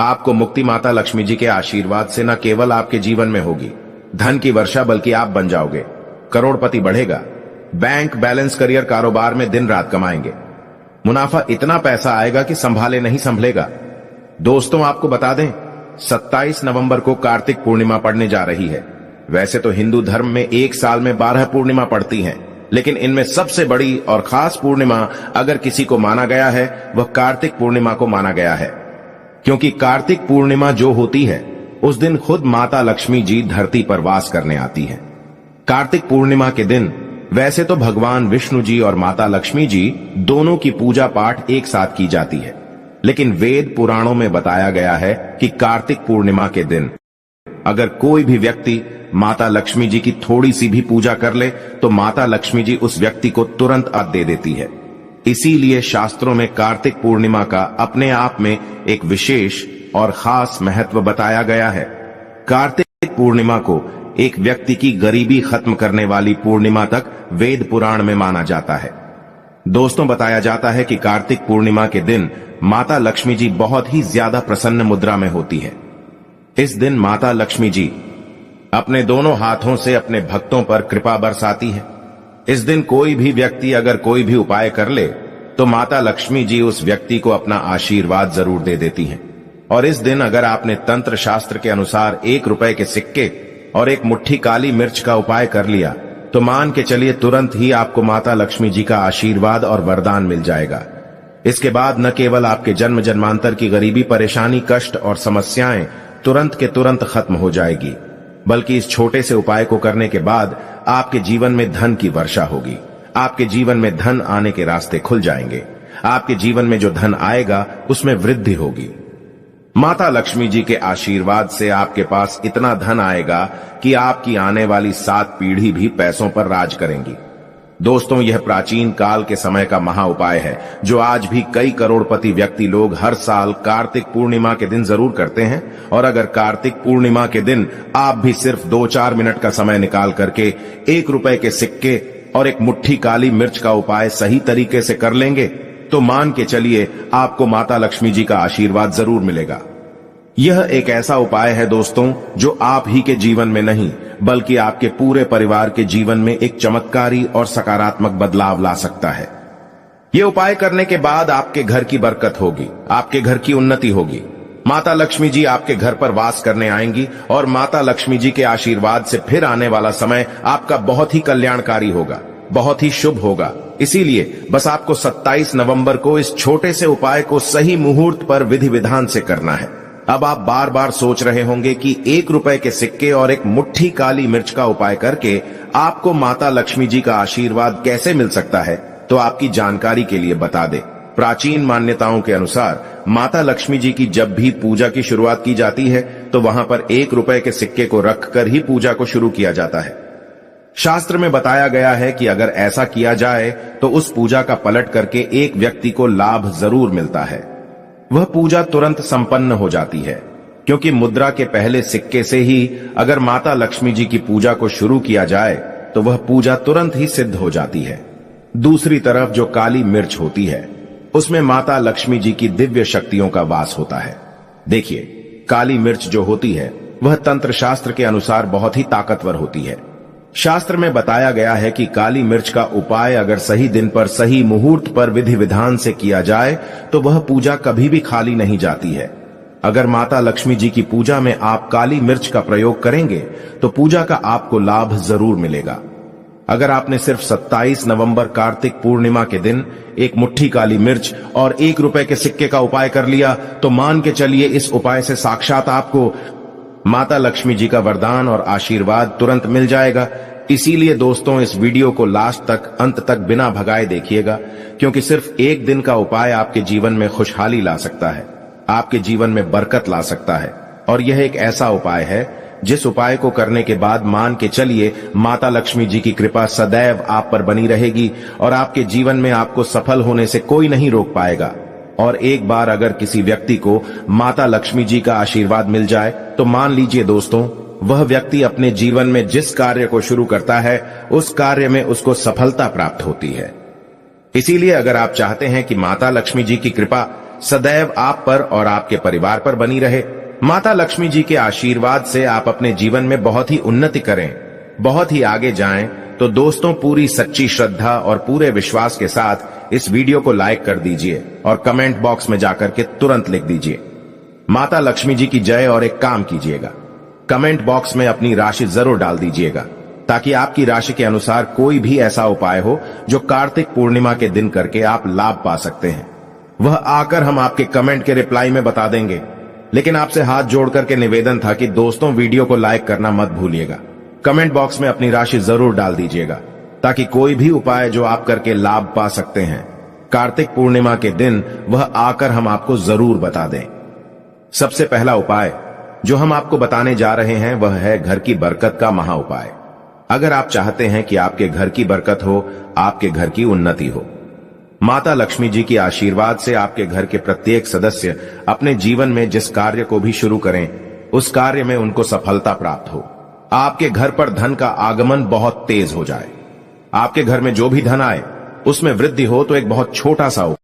आपको मुक्ति माता लक्ष्मी जी के आशीर्वाद से न केवल आपके जीवन में होगी धन की वर्षा, बल्कि आप बन जाओगे करोड़पति। बढ़ेगा बैंक बैलेंस, करियर, कारोबार में दिन रात कमाएंगे। मुनाफा इतना पैसा आएगा कि संभाले नहीं संभलेगा। दोस्तों, आपको बता दें 27 नवंबर को कार्तिक पूर्णिमा पड़ने जा रही है। वैसे तो हिंदू धर्म में एक साल में 12 पूर्णिमा पड़ती हैं, लेकिन इनमें सबसे बड़ी और खास पूर्णिमा अगर किसी को माना गया है, वह कार्तिक पूर्णिमा को माना गया है। क्योंकि कार्तिक पूर्णिमा जो होती है, उस दिन खुद माता लक्ष्मी जी धरती पर वास करने आती है। कार्तिक पूर्णिमा के दिन वैसे तो भगवान विष्णु जी और माता लक्ष्मी जी दोनों की पूजा पाठ एक साथ की जाती है, लेकिन वेद पुराणों में बताया गया है कि कार्तिक पूर्णिमा के दिन अगर कोई भी व्यक्ति माता लक्ष्मी जी की थोड़ी सी भी पूजा कर ले, तो माता लक्ष्मी जी उस व्यक्ति को तुरंत अद दे देती है। इसीलिए शास्त्रों में कार्तिक पूर्णिमा का अपने आप में एक विशेष और खास महत्व बताया गया है। कार्तिक पूर्णिमा को एक व्यक्ति की गरीबी खत्म करने वाली पूर्णिमा तक वेद पुराण में माना जाता है। दोस्तों, बताया जाता है कि कार्तिक पूर्णिमा के दिन माता लक्ष्मी जी बहुत ही ज्यादा प्रसन्न मुद्रा में होती है। इस दिन माता लक्ष्मी जी अपने दोनों हाथों से अपने भक्तों पर कृपा बरसाती है। इस दिन कोई भी व्यक्ति अगर कोई भी उपाय कर ले, तो माता लक्ष्मी जी उस व्यक्ति को अपना आशीर्वाद जरूर दे देती हैं। और इस दिन अगर आपने तंत्र शास्त्र के अनुसार 1 रुपए के सिक्के और एक मुट्ठी काली मिर्च का उपाय कर लिया, तो मान के चलिए तुरंत ही आपको माता लक्ष्मी जी का आशीर्वाद और वरदान मिल जाएगा। इसके बाद न केवल आपके जन्म जन्मांतर की गरीबी, परेशानी, कष्ट और समस्याएं तुरंत के तुरंत खत्म हो जाएगी, बल्कि इस छोटे से उपाय को करने के बाद आपके जीवन में धन की वर्षा होगी। आपके जीवन में धन आने के रास्ते खुल जाएंगे। आपके जीवन में जो धन आएगा उसमें वृद्धि होगी। माता लक्ष्मी जी के आशीर्वाद से आपके पास इतना धन आएगा कि आपकी आने वाली 7 पीढ़ी भी पैसों पर राज करेंगी। दोस्तों, यह प्राचीन काल के समय का महा उपाय है जो आज भी कई करोड़पति व्यक्ति लोग हर साल कार्तिक पूर्णिमा के दिन जरूर करते हैं। और अगर कार्तिक पूर्णिमा के दिन आप भी सिर्फ 2-4 मिनट का समय निकाल करके 1 रुपए के सिक्के और एक मुट्ठी काली मिर्च का उपाय सही तरीके से कर लेंगे तो मान के चलिए आपको माता लक्ष्मी जी का आशीर्वाद जरूर मिलेगा। यह एक ऐसा उपाय है दोस्तों जो आप ही के जीवन में नहीं बल्कि आपके पूरे परिवार के जीवन में एक चमत्कारी और सकारात्मक बदलाव ला सकता है। यह उपाय करने के बाद आपके घर की बरकत होगी, आपके घर की उन्नति होगी। माता लक्ष्मी जी आपके घर पर वास करने आएंगी और माता लक्ष्मी जी के आशीर्वाद से फिर आने वाला समय आपका बहुत ही कल्याणकारी होगा, बहुत ही शुभ होगा। इसीलिए बस आपको 27 नवंबर को इस छोटे से उपाय को सही मुहूर्त पर विधि विधान से करना है। अब आप बार बार सोच रहे होंगे कि 1 रुपए के सिक्के और एक मुट्ठी काली मिर्च का उपाय करके आपको माता लक्ष्मी जी का आशीर्वाद कैसे मिल सकता है। तो आपकी जानकारी के लिए बता दें, प्राचीन मान्यताओं के अनुसार माता लक्ष्मी जी की जब भी पूजा की शुरुआत की जाती है तो वहां पर 1 रुपए के सिक्के को रखकर ही पूजा को शुरू किया जाता है। शास्त्र में बताया गया है कि अगर ऐसा किया जाए तो उस पूजा का पलट करके एक व्यक्ति को लाभ जरूर मिलता है। वह पूजा तुरंत संपन्न हो जाती है, क्योंकि मुद्रा के पहले सिक्के से ही अगर माता लक्ष्मी जी की पूजा को शुरू किया जाए तो वह पूजा तुरंत ही सिद्ध हो जाती है। दूसरी तरफ जो काली मिर्च होती है उसमें माता लक्ष्मी जी की दिव्य शक्तियों का वास होता है। देखिए, काली मिर्च जो होती है वह तंत्र शास्त्र के अनुसार बहुत ही ताकतवर होती है। शास्त्र में बताया गया है कि काली मिर्च का उपाय अगर सही दिन पर सही मुहूर्त पर विधि विधान से किया जाए तो वह पूजा कभी भी खाली नहीं जाती है। अगर माता लक्ष्मी जी की पूजा में आप काली मिर्च का प्रयोग करेंगे तो पूजा का आपको लाभ जरूर मिलेगा। अगर आपने सिर्फ 27 नवंबर कार्तिक पूर्णिमा के दिन एक मुट्ठी काली मिर्च और 1 रुपए के सिक्के का उपाय कर लिया तो मान के चलिए इस उपाय से साक्षात आपको माता लक्ष्मी जी का वरदान और आशीर्वाद तुरंत मिल जाएगा। इसीलिए दोस्तों, इस वीडियो को लास्ट तक, अंत तक बिना भगाए देखिएगा, क्योंकि सिर्फ एक दिन का उपाय आपके जीवन में खुशहाली ला सकता है, आपके जीवन में बरकत ला सकता है। और यह एक ऐसा उपाय है जिस उपाय को करने के बाद मान के चलिए माता लक्ष्मी जी की कृपा सदैव आप पर बनी रहेगी और आपके जीवन में आपको सफल होने से कोई नहीं रोक पाएगा। और एक बार अगर किसी व्यक्ति को माता लक्ष्मी जी का आशीर्वाद मिल जाए तो मान लीजिए दोस्तों, वह व्यक्ति अपने जीवन में जिस कार्य को शुरू करता है उस कार्य में उसको सफलता प्राप्त होती है। इसीलिए अगर आप चाहते हैं कि माता लक्ष्मी जी की कृपा सदैव आप पर और आपके परिवार पर बनी रहे, माता लक्ष्मी जी के आशीर्वाद से आप अपने जीवन में बहुत ही उन्नति करें, बहुत ही आगे जाएं, तो दोस्तों पूरी सच्ची श्रद्धा और पूरे विश्वास के साथ इस वीडियो को लाइक कर दीजिए और कमेंट बॉक्स में जाकर के तुरंत लिख दीजिए माता लक्ष्मी जी की जय। और एक काम कीजिएगा, कमेंट बॉक्स में अपनी राशि जरूर डाल दीजिएगा, ताकि आपकी राशि के अनुसार कोई भी ऐसा उपाय हो जो कार्तिक पूर्णिमा के दिन करके आप लाभ पा सकते हैं। वह आकर हम आपके कमेंट के रिप्लाई में बता देंगे। लेकिन आपसे हाथ जोड़ करके निवेदन था कि दोस्तों वीडियो को लाइक करना मत भूलिएगा, कमेंट बॉक्स में अपनी राशि जरूर डाल दीजिएगा, ताकि कोई भी उपाय जो आप करके लाभ पा सकते हैं कार्तिक पूर्णिमा के दिन वह आकर हम आपको जरूर बता दें। सबसे पहला उपाय जो हम आपको बताने जा रहे हैं वह है घर की बरकत का महा उपाय। अगर आप चाहते हैं कि आपके घर की बरकत हो, आपके घर की उन्नति हो, माता लक्ष्मी जी की आशीर्वाद से आपके घर के प्रत्येक सदस्य अपने जीवन में जिस कार्य को भी शुरू करें उस कार्य में उनको सफलता प्राप्त हो, आपके घर पर धन का आगमन बहुत तेज हो जाए, आपके घर में जो भी धन आए उसमें वृद्धि हो, तो एक बहुत छोटा सा